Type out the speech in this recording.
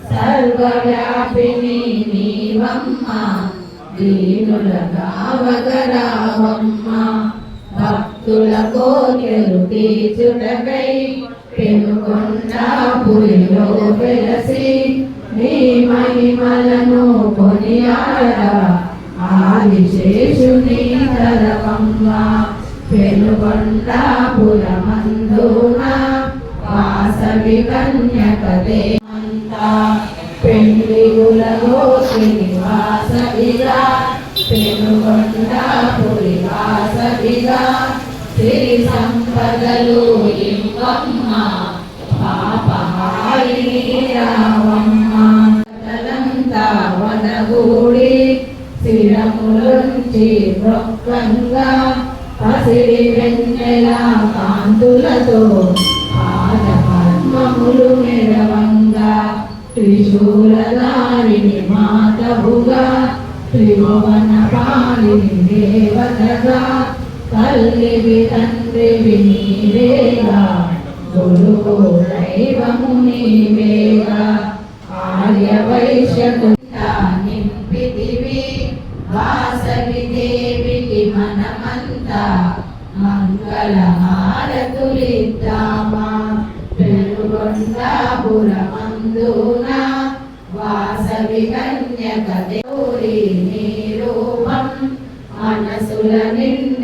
సర్వవ్యాపిని నీవమ్మ దీనులగా అవగరావమ్మ భక్తుల కోర్కెలు తీర్చుటకై పెనుకొండాపురిలో వెలసి నీ మహిమలను కొనియాడరా ఆదిశేషుని తరవమ్మ పెనుకొండాపురమందున వాసవి కన్యకదే పెండ్లిగులలో శ్రీనివాసవిగా పెనుకొండాపురి వాసవిగా సిరి సంపదలు ఇవ్వమ్మ పాపహారిణి రావమ్మ తలంతా వనగూడి శిరములుంచి వృక్కంగా పసిడి వెన్నెల కాంతులతో పాదపద్మములు మెరవంగా త్రిశూలధారిణి మాతవుగా త్రిభువన పాలిని దేవతగా తల్లివి తండ్రివి నీవేగా గురువు దైవము నీవేగా ఆర్య వైశ్యకుండా నింపితివి వాసవి దేవికి మనమంతా మంగళ హారతులిద్దామా పెనుకొండాపురమందున వాసవి కన్యక దేవి నీ రూపం మనసుల నిండు